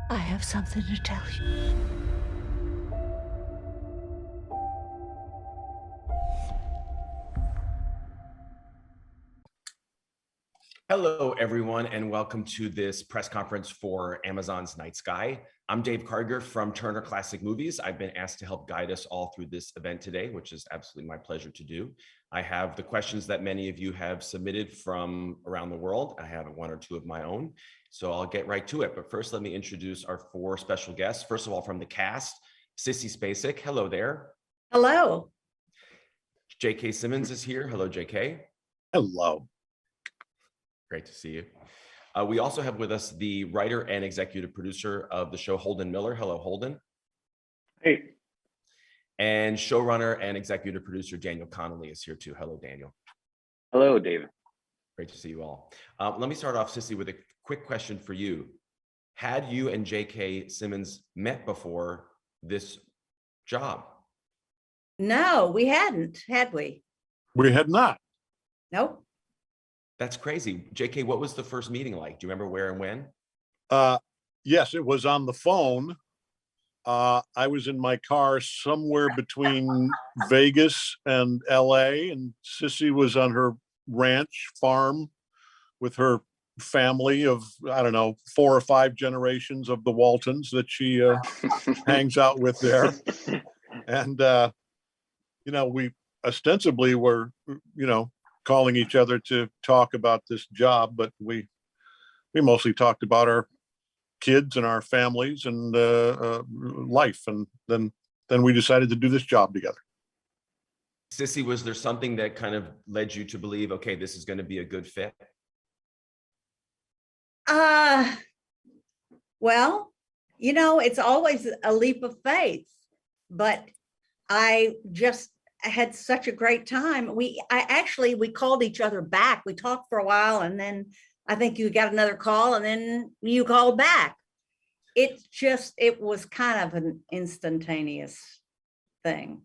I have something to tell you. Hello, everyone, and welcome to this press conference for Amazon's Night Sky. I'm Dave Cargier from Turner Classic Movies. I've been asked to help guide us all through this event today, which is absolutely my pleasure to do. I have the questions that many of you have submitted from around the world. I have one or two of my own, so I'll get right to it. But first, let me introduce our four special guests. First of all, from the cast, Sissy Spacek. Hello there. Hello. J.K. Simmons is here. Hello, J.K. Hello. Great to see you. We also have with us the writer and executive producer of the show, Holden Miller. Hello, Holden. Hey. And showrunner and executive producer, Daniel Connolly is here too. Hello, Daniel. Hello, David. Great to see you all. Let me start off, Sissy, with a quick question for you. Had you and J.K. Simmons met before this job? No, we hadn't, had we? We had not. Nope. That's crazy. J.K., what was the first meeting like? Do you remember where and when? Yes, it was on the phone. I was in my car somewhere between Vegas and LA, and Sissy was on her ranch farm with her family of, I don't know, 4 or 5 generations of the Waltons that she hangs out with there. And, we ostensibly were, calling each other to talk about this job, but we mostly talked about our kids and our families and life, and then we decided to do this job together. Sissy, was there something that kind of led you to believe, okay, this is going to be a good fit? Well, it's always a leap of faith, but I just had such a great time. We called each other back. We talked for a while, and then I think you got another call, and then you called back. It was kind of an instantaneous thing.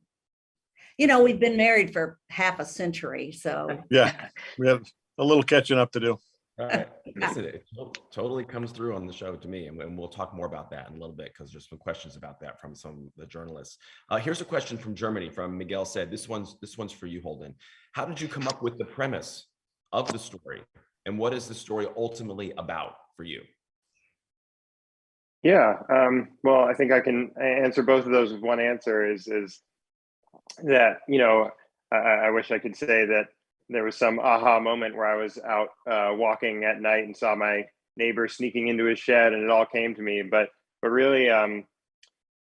We've been married for half a century, so yeah, we have a little catching up to do. All right. Listen, it totally comes through on the show to me, and we'll talk more about that in a little bit because there's some questions about that from some of the journalists. Here's a question from Germany, from Miguel said, this one's for you, Holden. How did you come up with the premise of the story, and what is the story ultimately about for you? Yeah, well, I think I can answer both of those with one answer is that, I wish I could say that there was some aha moment where I was out walking at night and saw my neighbor sneaking into his shed, and it all came to me. But really,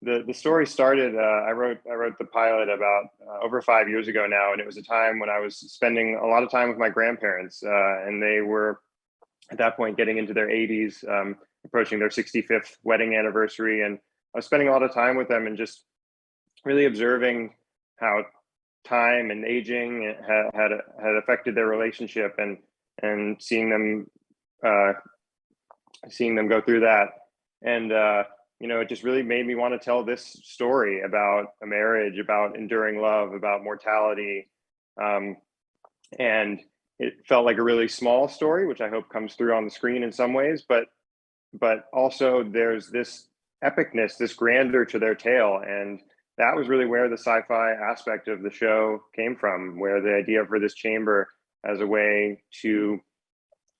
the story started. I wrote the pilot about over 5 years ago now, and it was a time when I was spending a lot of time with my grandparents, and they were at that point getting into their 80s, approaching their 65th wedding anniversary, and I was spending a lot of time with them and just really observing how time and aging had affected their relationship, and seeing them go through that, and it just really made me want to tell this story about a marriage, about enduring love, about mortality, and it felt like a really small story, which I hope comes through on the screen in some ways, but also there's this epicness, this grandeur to their tale, and that was really where the sci-fi aspect of the show came from, where the idea for this chamber as a way to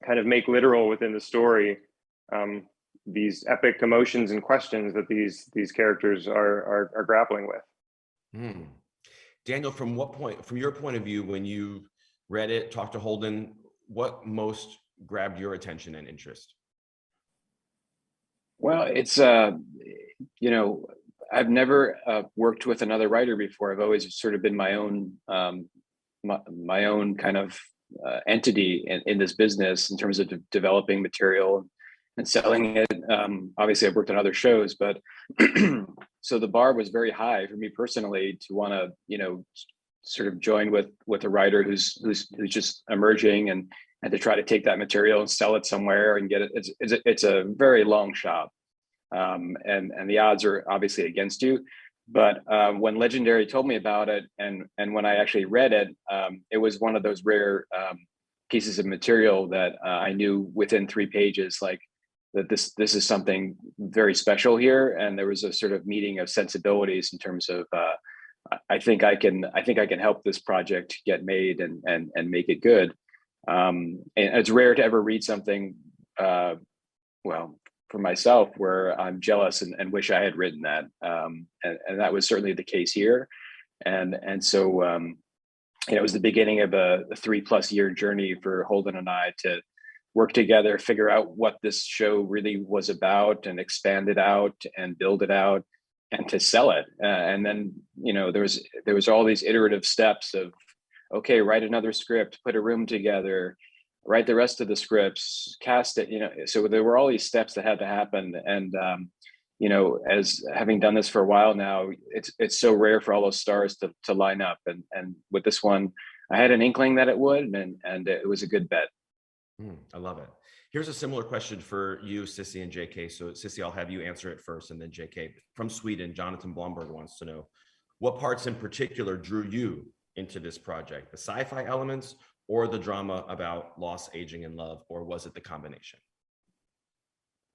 kind of make literal within the story these epic emotions and questions that these characters are grappling with. Daniel, from your point of view, when you read it, talked to Holden, what most grabbed your attention and interest? Well, it's I've never worked with another writer before. I've always sort of been my own kind of entity in this business in terms of developing material and selling it. Obviously, I've worked on other shows, but so the bar was very high for me personally to want to, sort of join with a writer who's just emerging and to try to take that material and sell it somewhere and get it. It's a very long shot. And the odds are obviously against you. But when Legendary told me about it, and when I actually read it, it was one of those rare pieces of material that I knew within 3 pages, like that this is something very special here, and there was a sort of meeting of sensibilities in terms of I think I can help this project get made and make it good. And it's rare to ever read something, well, for myself, where I'm jealous and wish I had written that. And that was certainly the case here. And so it was the beginning of a 3+ year journey for Holden and I to work together, figure out what this show really was about, and expand it out and build it out, and to sell it. And then, there was all these iterative steps of, okay, write another script, put a room together, write the rest of the scripts, cast it, so there were all these steps that had to happen. And, as having done this for a while now, it's so rare for all those stars to line up. And with this one, I had an inkling that it would, and it was a good bet. I love it. Here's a similar question for you, Sissy and JK. So Sissy, I'll have you answer it first, and then JK. From Sweden, Jonathan Blomberg wants to know, what parts in particular drew you into this project? The sci-fi elements or the drama about loss, aging, and love, or was it the combination?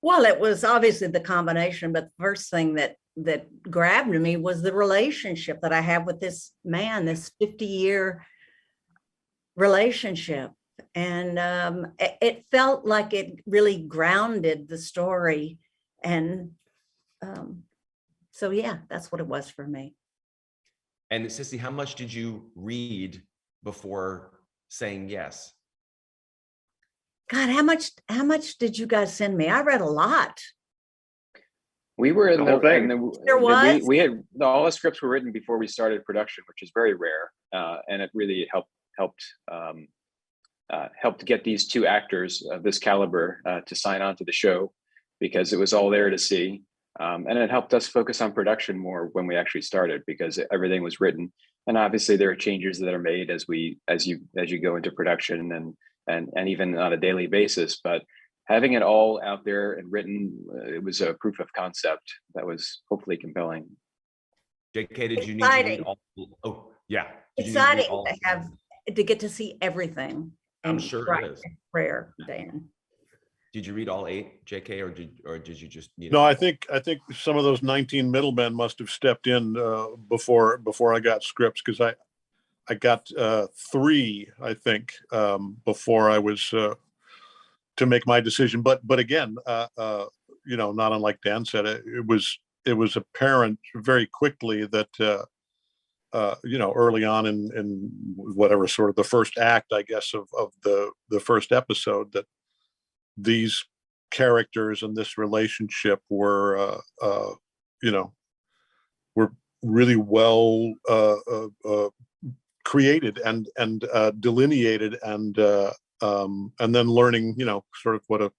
Well, it was obviously the combination, but the first thing that grabbed me was the relationship that I have with this man, this 50-year relationship. And it felt like it really grounded the story. And so, yeah, that's what it was for me. And Sissy, how much did you read before saying yes? God, how much did you guys send me? I read a lot. We were in The whole thing. There was? We had all the scripts were written before we started production, which is very rare, and it really helped get these two actors of this caliber to sign on to the show, because it was all there to see, and it helped us focus on production more when we actually started, because everything was written. And obviously there are changes that are made as you go into production and even on a daily basis, but having it all out there and written, it was a proof of concept that was hopefully compelling. JK, did you need to read all? Oh, yeah. Exciting to get to see everything. I'm sure it is. Prayer, Dan. Did you read all 8, JK, or did you just need? No, I think some of those 19 middlemen must have stepped in before I got scripts, because I got 3, I think, before I was to make my decision. But again, not unlike Dan said, it was apparent very quickly that early on in whatever sort of the first act, I guess, of the first episode, that these characters and this relationship were really well created and delineated, and then learning, sort of what a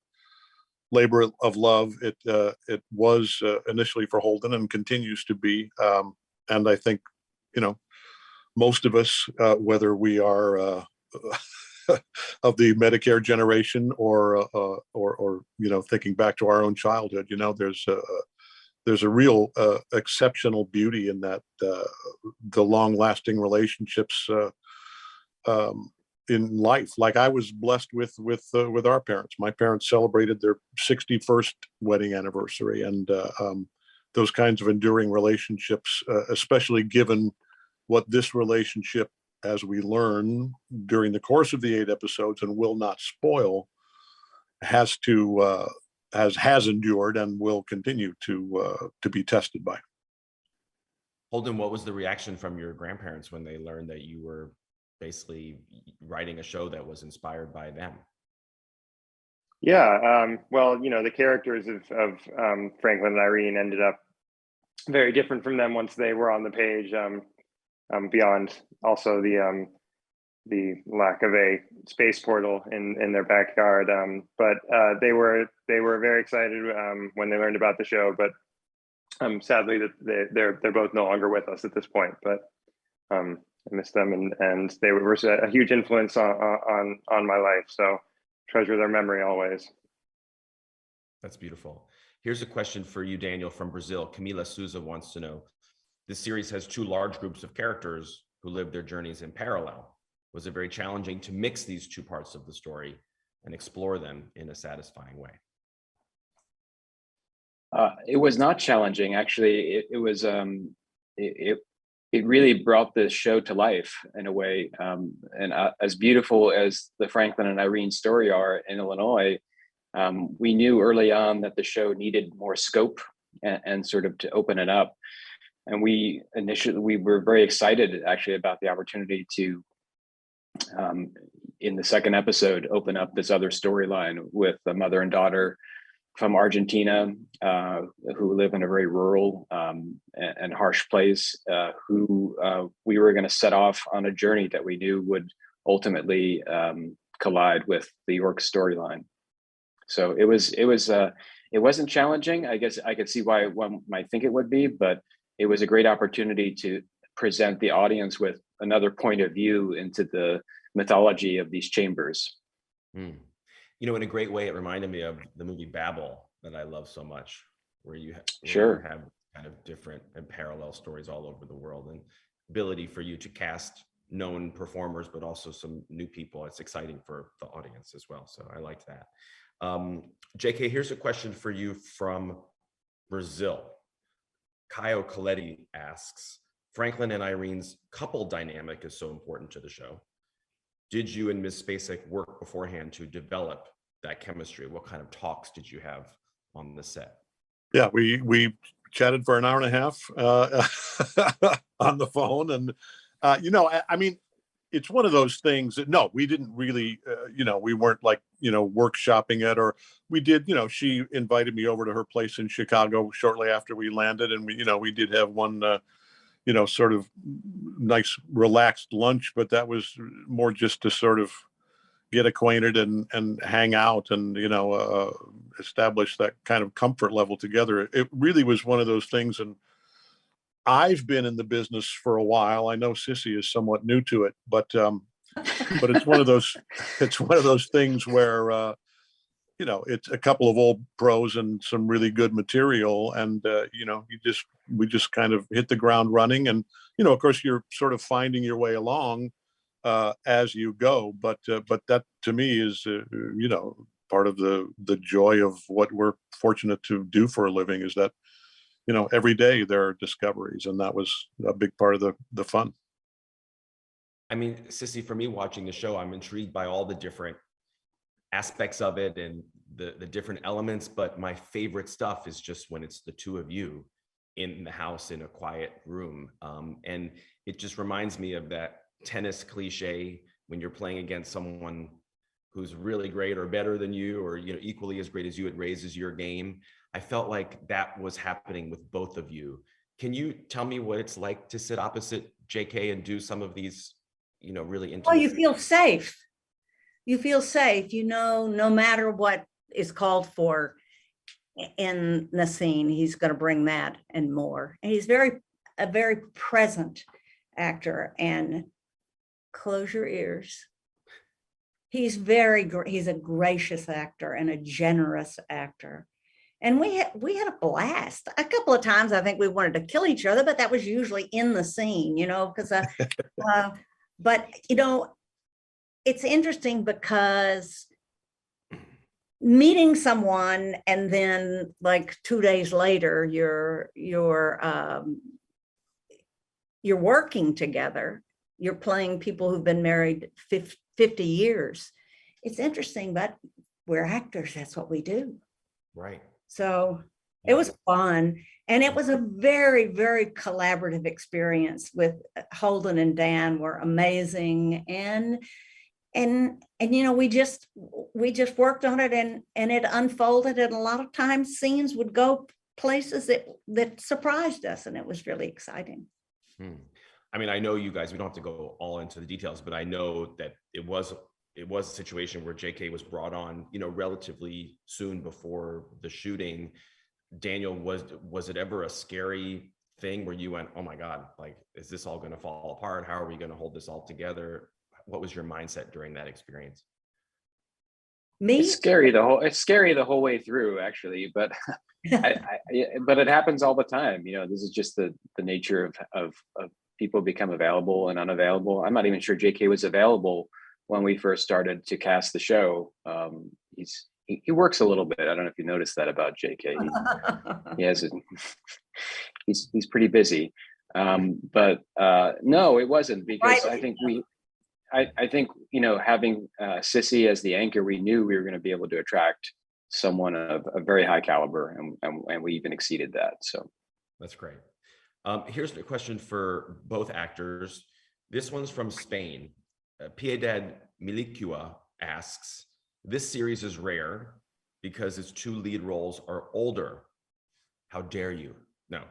labor of love it was initially for Holden, and continues to be. And I think, most of us, whether we are of the Medicare generation or thinking back to our own childhood, there's a real exceptional beauty in that, the long-lasting relationships in life. Like I was blessed with our parents. My parents celebrated their 61st wedding anniversary, and those kinds of enduring relationships, especially given what this relationship, as we learn during the course of the 8 episodes and will not spoil, has endured and will continue to be tested by. Holden, what was the reaction from your grandparents when they learned that you were basically writing a show that was inspired by them? Yeah, well, the characters of Franklin and Irene ended up very different from them once they were on the page. Beyond also the lack of a space portal in their backyard, but they were very excited when they learned about the show. But sadly, that they're both no longer with us at this point. But I miss them, and they were a huge influence on my life. So treasure their memory always. That's beautiful. Here's a question for you, Daniel, from Brazil. Camila Souza wants to know, this series has 2 large groups of characters who live their journeys in parallel. Was it very challenging to mix these 2 parts of the story and explore them in a satisfying way? It was not challenging, actually. It was it really brought the show to life in a way. And as beautiful as the Franklin and Irene story are in Illinois, we knew early on that the show needed more scope and sort of to open it up. And we were very excited actually about the opportunity to, in the second episode, open up this other storyline with a mother and daughter from Argentina who live in a very rural and harsh place, who we were going to set off on a journey that we knew would ultimately collide with the York storyline. So it wasn't challenging. I guess I could see why one might think it would be, but it was a great opportunity to present the audience with another point of view into the mythology of these chambers. You know, in a great way, it reminded me of the movie Babel that I love so much, where you have kind of different and parallel stories all over the world, and ability for you to cast known performers, but also some new people. It's exciting for the audience as well. So I liked that. JK, here's a question for you from Brazil. Caio Coletti asks, Franklin and Irene's couple dynamic is so important to the show. Did you and Ms. Spacek work beforehand to develop that chemistry? What kind of talks did you have on the set? Yeah, we chatted for an hour and a half on the phone. And, I mean, it's one of those things that, no, we didn't really, we weren't like, workshopping it, or we did, she invited me over to her place in Chicago shortly after we landed. And we did have one, sort of nice relaxed lunch, but that was more just to sort of get acquainted and hang out and, establish that kind of comfort level together. It really was one of those things. And I've been in the business for a while. I know Sissy is somewhat new to it, but it's one of those things where, it's a couple of old pros and some really good material. And, we just kind of hit the ground running. And, of course, you're sort of finding your way along as you go. But that to me is, part of the joy of what we're fortunate to do for a living, is that, every day there are discoveries. And that was a big part of the fun. I mean, Sissy, for me watching the show, I'm intrigued by all the different aspects of it and the different elements, but my favorite stuff is just when it's the two of you in the house in a quiet room. And it just reminds me of that tennis cliche when you're playing against someone who's really great or better than you, or equally as great as you. It raises your game. I felt like that was happening with both of you. Can you tell me what it's like to sit opposite JK and do some of these really intimate? Well, you feel safe. No matter what is called for in the scene, he's going to bring that and more. And he's a very present actor. And close your ears. He's a gracious actor and a generous actor. And we had a blast. A couple of times I think we wanted to kill each other, but that was usually in the scene, because but it's interesting because meeting someone and then like 2 days later you're working together, you're playing people who've been married 50 years. It's interesting, but we're actors. That's what we do. Right. So it was fun. And it was a very, very collaborative experience with Holden and Dan were amazing. And we just worked on it and it unfolded. And a lot of times scenes would go places that surprised us. And it was really exciting. I mean, I know you guys, we don't have to go all into the details, but I know that it was a situation where JK was brought on, relatively soon before the shooting. Daniel, was it ever a scary thing where you went, oh my God, like, is this all going to fall apart? How are we going to hold this all together? What was your mindset during that experience? It's scary the whole way through, actually, but but it happens all the time. This is just the nature of people become available and unavailable. I'm not even sure JK was available when we first started to cast the show. he works a little bit. I don't know if you noticed that about JK. He has it. He's pretty busy. But no, it wasn't, because Right. I think, you know, having Sissy as the anchor, we knew we were going to be able to attract someone of a very high caliber, and we even exceeded that. So That's great. Here's a question for both actors. This one's from Spain. Piedad Milicua asks, this series is rare because its two lead roles are older. How dare you? No.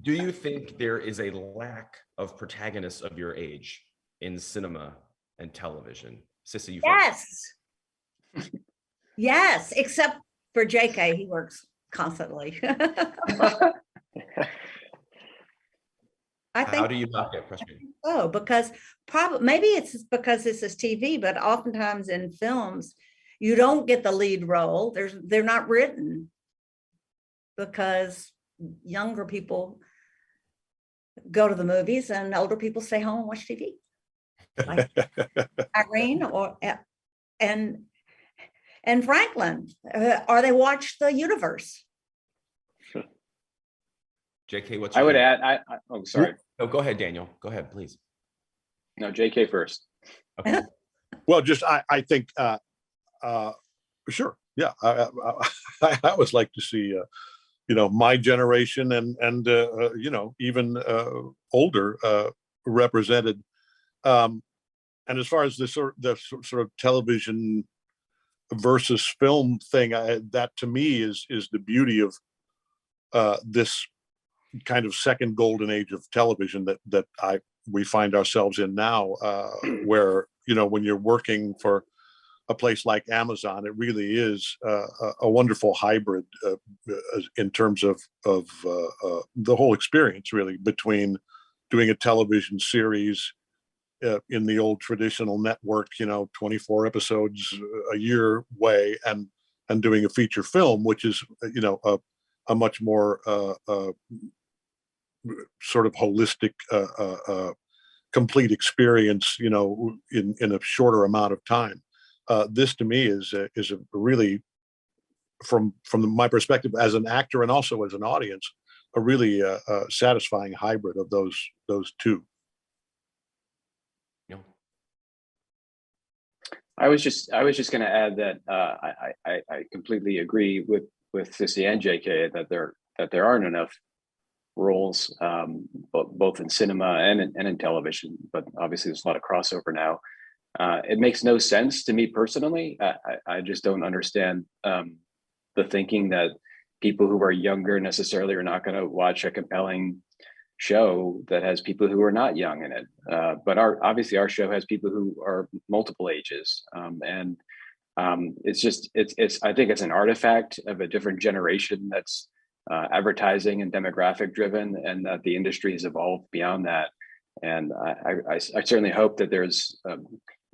Do you think there is a lack of protagonists of your age in cinema and television? Sissy, you first. Yes. Yes, except for JK, he works constantly. I How think do you not get frustrated? so, because probably maybe it's because this is TV, but oftentimes in films, you don't get the lead role. They're not written because younger people go to the movies and older people stay home and watch TV. Like Irene and Franklin, or they watch the universe. JK, what's I your would favorite? add, oh, sorry. Oh, go ahead, Daniel. Go ahead, please. No, JK first. Okay. Well, just I think sure, yeah. I always like to see you know, my generation and you know, even older represented. And as far as the sort of television versus film thing, that to me is the beauty of this kind of second golden age of television that we find ourselves in now, where, you know, when you're working for a place like Amazon, it really is a wonderful hybrid in terms of the whole experience, really, between doing a television series in the old traditional network, you know, 24 episodes a year way, and doing a feature film, which is, you know, a much more sort of holistic, complete experience, you know, in a shorter amount of time. This to me is a really, from my perspective as an actor and also as an audience, a really satisfying hybrid of those two. No. I was just going to add that I completely agree with Sissy and JK that there aren't enough roles, both in cinema and in television. But obviously, there's a lot of crossover now. It makes no sense to me personally. I just don't understand the thinking that people who are younger necessarily are not going to watch a compelling show that has people who are not young in it. But obviously our show has people who are multiple ages, and it's I think it's an artifact of a different generation that's advertising and demographic driven, and that the industry has evolved beyond that. And I certainly hope that there's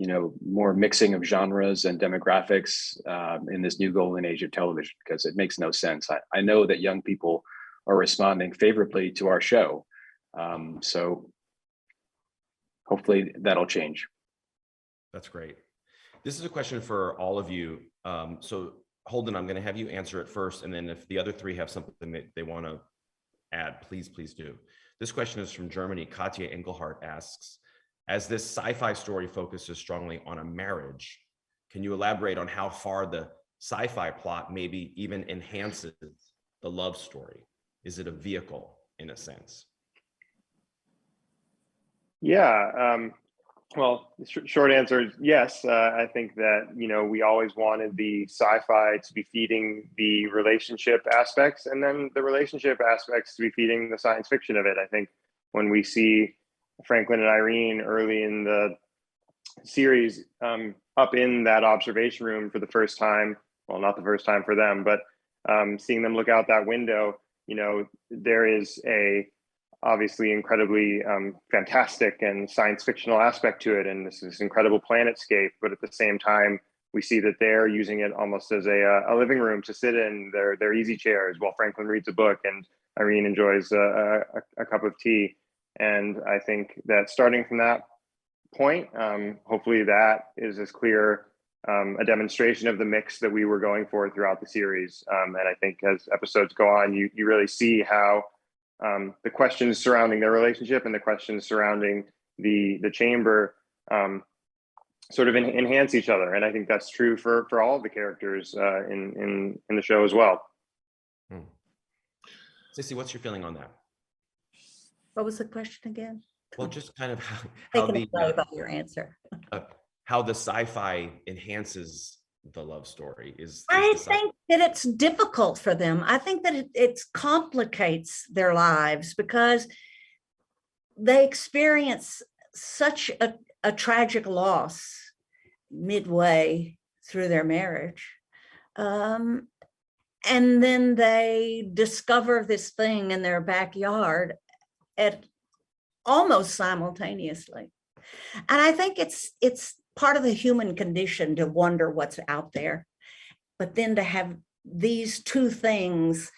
you know, more mixing of genres and demographics in this new golden age of television, because it makes no sense. I know that young people are responding favorably to our show. So hopefully that'll change. That's great. This is a question for all of you. So Holden, I'm going to have you answer it first, and then if the other three have something that they want to add, please do. This question is from Germany. Katja Engelhardt asks, as this sci-fi story focuses strongly on a marriage, can you elaborate on how far the sci-fi plot maybe even enhances the love story? Is it a vehicle in a sense? Yeah. Well, short answer is yes. I think that, you know, we always wanted the sci-fi to be feeding the relationship aspects, and then the relationship aspects to be feeding the science fiction of it. I think when we see Franklin and Irene early in the series up in that observation room for the first time, well, not the first time for them, but seeing them look out that window, you know, there is a obviously incredibly fantastic and science fictional aspect to it, and this is incredible planetscape. But at the same time, we see that they're using it almost as a living room to sit in their easy chairs while Franklin reads a book and Irene enjoys a cup of tea. And I think that starting from that point, hopefully that is as clear a demonstration of the mix that we were going for throughout the series. And I think as episodes go on, you really see how the questions surrounding their relationship and the questions surrounding the chamber sort of enhance each other. And I think that's true for all of the characters in the show as well. Sissy, what's your feeling on that? What was the question again? Well, just kind of how Taking away about your answer. How the sci-fi enhances the love story I think that it's difficult for them. I think that it complicates their lives because they experience such a tragic loss midway through their marriage. And then they discover this thing in their backyard at almost simultaneously. And I think it's part of the human condition to wonder what's out there. But then to have these two things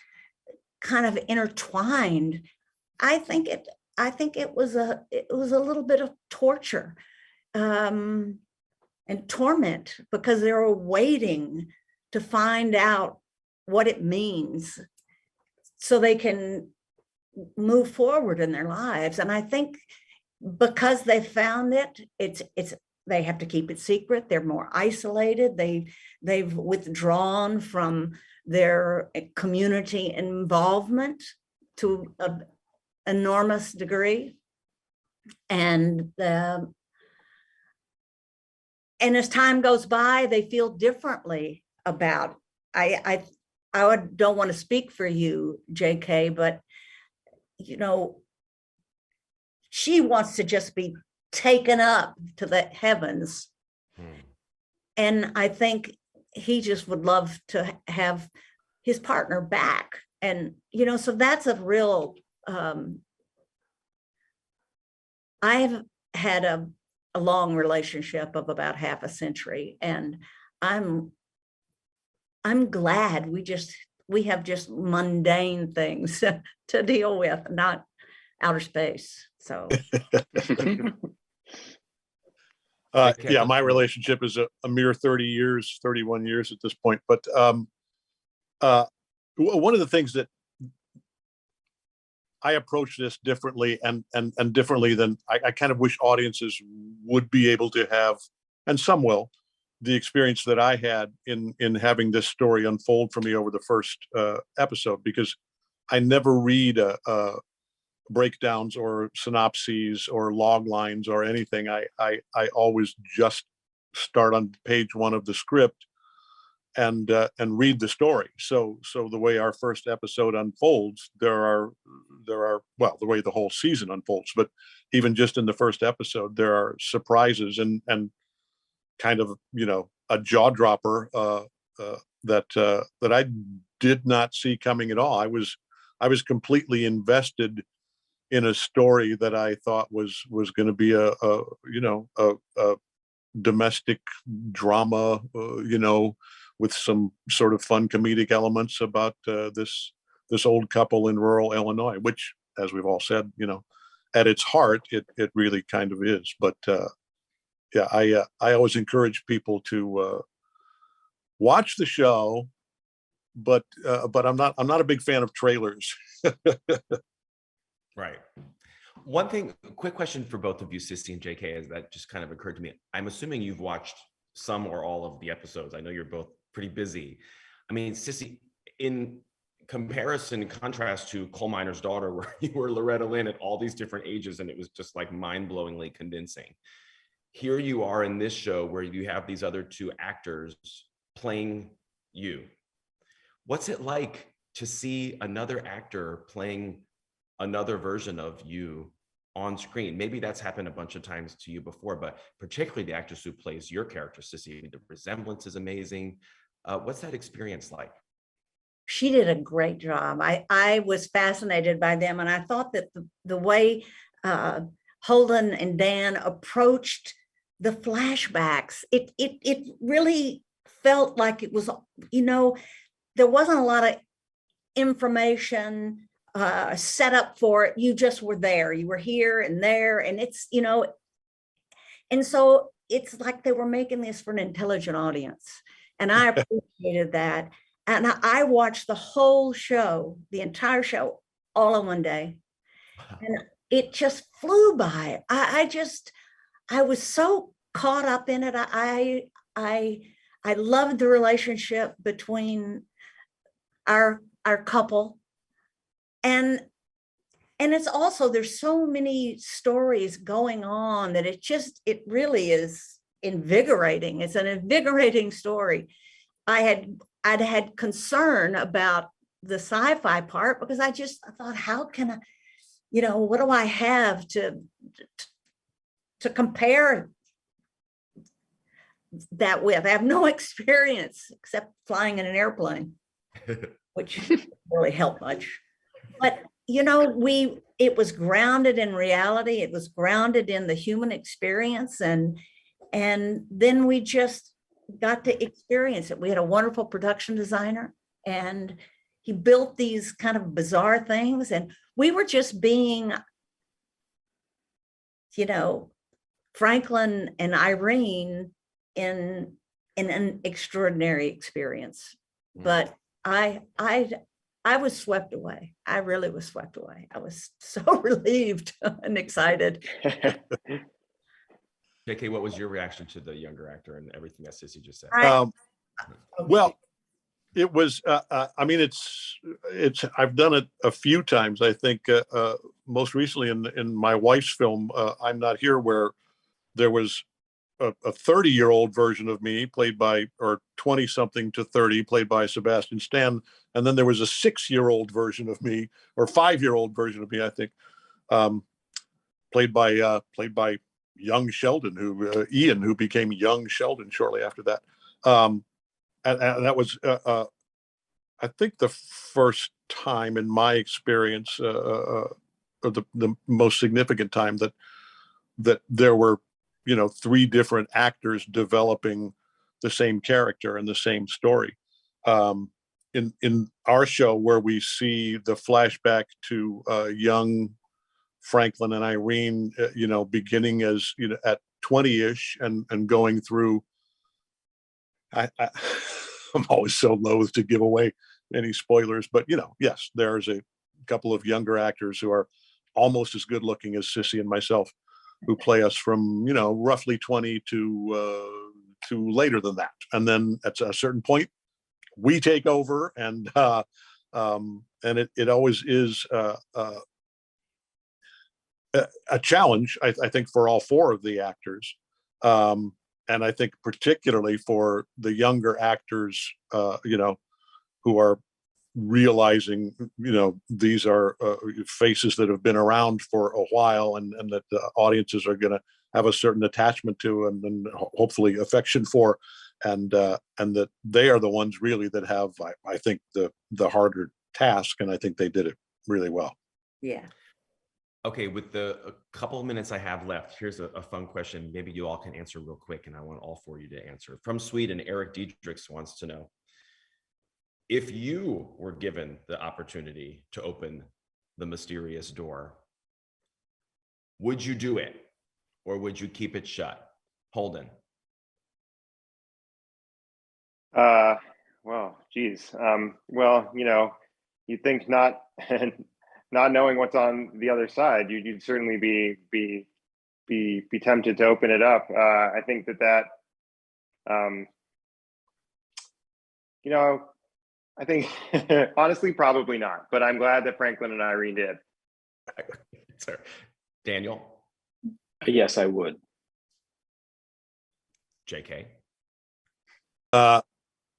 kind of intertwined, I think it was a little bit of torture and torment because they were waiting to find out what it means so they can move forward in their lives. And I think because they found it, they have to keep it secret. They're more isolated. They've withdrawn from their community involvement to an enormous degree. And as time goes by, they feel differently about. I don't want to speak for you, JK, but she wants to just be taken up to the heavens. And I think he just would love to have his partner back. And, so that's a real, I've had a long relationship of about half a century, and I'm glad we have just mundane things to deal with, not outer space. So yeah, my relationship is a mere 31 years at this point. But one of the things that I approach this differently and differently than I kind of wish audiences would be able to have, and some will, the experience that I had in having this story unfold for me over the first episode, because I never read breakdowns or synopses or log lines or anything. I always just start on page one of the script and read the story. So the way our first episode unfolds, there are well, the way the whole season unfolds, but even just in the first episode, there are surprises and kind of a jaw dropper that I did not see coming at all. I was completely invested in a story that I thought was going to be a domestic drama, with some sort of fun comedic elements about this old couple in rural Illinois, which, as we've all said, at its heart, it really kind of is. But yeah, I always encourage people to watch the show, but I'm not a big fan of trailers. Right. One thing, quick question for both of you, Sissy and JK, is that just kind of occurred to me. I'm assuming you've watched some or all of the episodes. I know you're both pretty busy. I mean, Sissy, in comparison, contrast to Coal Miner's Daughter, where you were Loretta Lynn at all these different ages, and it was just like mind-blowingly convincing. Here you are in this show where you have these other two actors playing you. What's it like to see another actor playing another version of you on screen? Maybe that's happened a bunch of times to you before, but particularly the actress who plays your character, Sissy, the resemblance is amazing. What's that experience like? She did a great job. I was fascinated by them, and I thought that the way Holden and Dan approached the flashbacks, it really felt like it was, there wasn't a lot of information set up for it. You just were there. You were here and there, and it's, and so it's like they were making this for an intelligent audience. And I appreciated that. And I watched the whole show, the entire show, all in one day. And it just flew by. I was so caught up in it. I loved the relationship between our couple. And it's also, there's so many stories going on that it really is invigorating. It's an invigorating story. I'd had concern about the sci-fi part because I thought, how can I, what do I have to compare that with? I have no experience except flying in an airplane, which didn't really helped much. But it was grounded in reality. It was grounded in the human experience, and then we just got to experience it. We had a wonderful production designer, and he built these kind of bizarre things, and we were just being, Franklin and Irene in an extraordinary experience. But I was swept away. I really was swept away. I was so relieved and excited. JK, what was your reaction to the younger actor and everything that Sissy just said? Well, it was, I've done it a few times. I think most recently in my wife's film, I'm Not Here, where there was a 30-year-old version of me played by, or 20 something to 30, played by Sebastian Stan. And then there was a 6-year-old version of me, or 5-year-old version of me, I think, played by young Sheldon, Ian, who became young Sheldon shortly after that. And that was, I think, the first time in my experience, or the most significant time that there were, 3 different actors developing the same character and the same story. In our show, where we see the flashback to young Franklin and Irene, beginning as, at 20-ish and going through, I'm always so loath to give away any spoilers, but yes, there's a couple of younger actors who are almost as good looking as Sissy and myself, who play us from, roughly 20 to later than that. And then at a certain point, we take over, and it always is a challenge, I think, for all 4 of the actors. And I think particularly for the younger actors, who are realizing, these are faces that have been around for a while, and that the audiences are going to have a certain attachment to, and hopefully affection for, and that they are the ones really that have, I think, the harder task, and I think they did it really well. Yeah. Okay, with the a couple of minutes I have left, here's a fun question. Maybe you all can answer real quick, and I want all 4 of you to answer. From Sweden, Eric Diedrichs wants to know, if you were given the opportunity to open the mysterious door, would you do it, or would you keep it shut? Holden. Well, geez. Well, you think not knowing what's on the other side, you'd certainly be tempted to open it up. I think that I think honestly, probably not, but I'm glad that Franklin and Irene did. Sir. Daniel. Yes, I would. JK.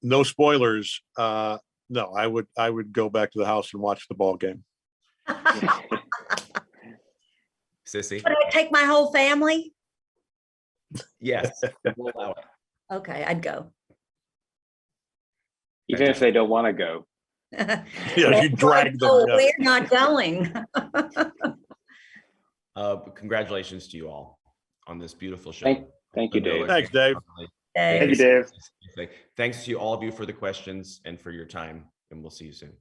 No spoilers. No, I would go back to the house and watch the ball game. Sissy. Would I take my whole family? Yes. We'll allow it. Okay, I'd go. Even if they don't want to go. Yeah, you drag them. Oh, Yeah. we're not going. Congratulations to you all on this beautiful show. Thank you, Dave. Thanks, Dave. Thank you, Dave. Thanks to all of you for the questions and for your time, and we'll see you soon.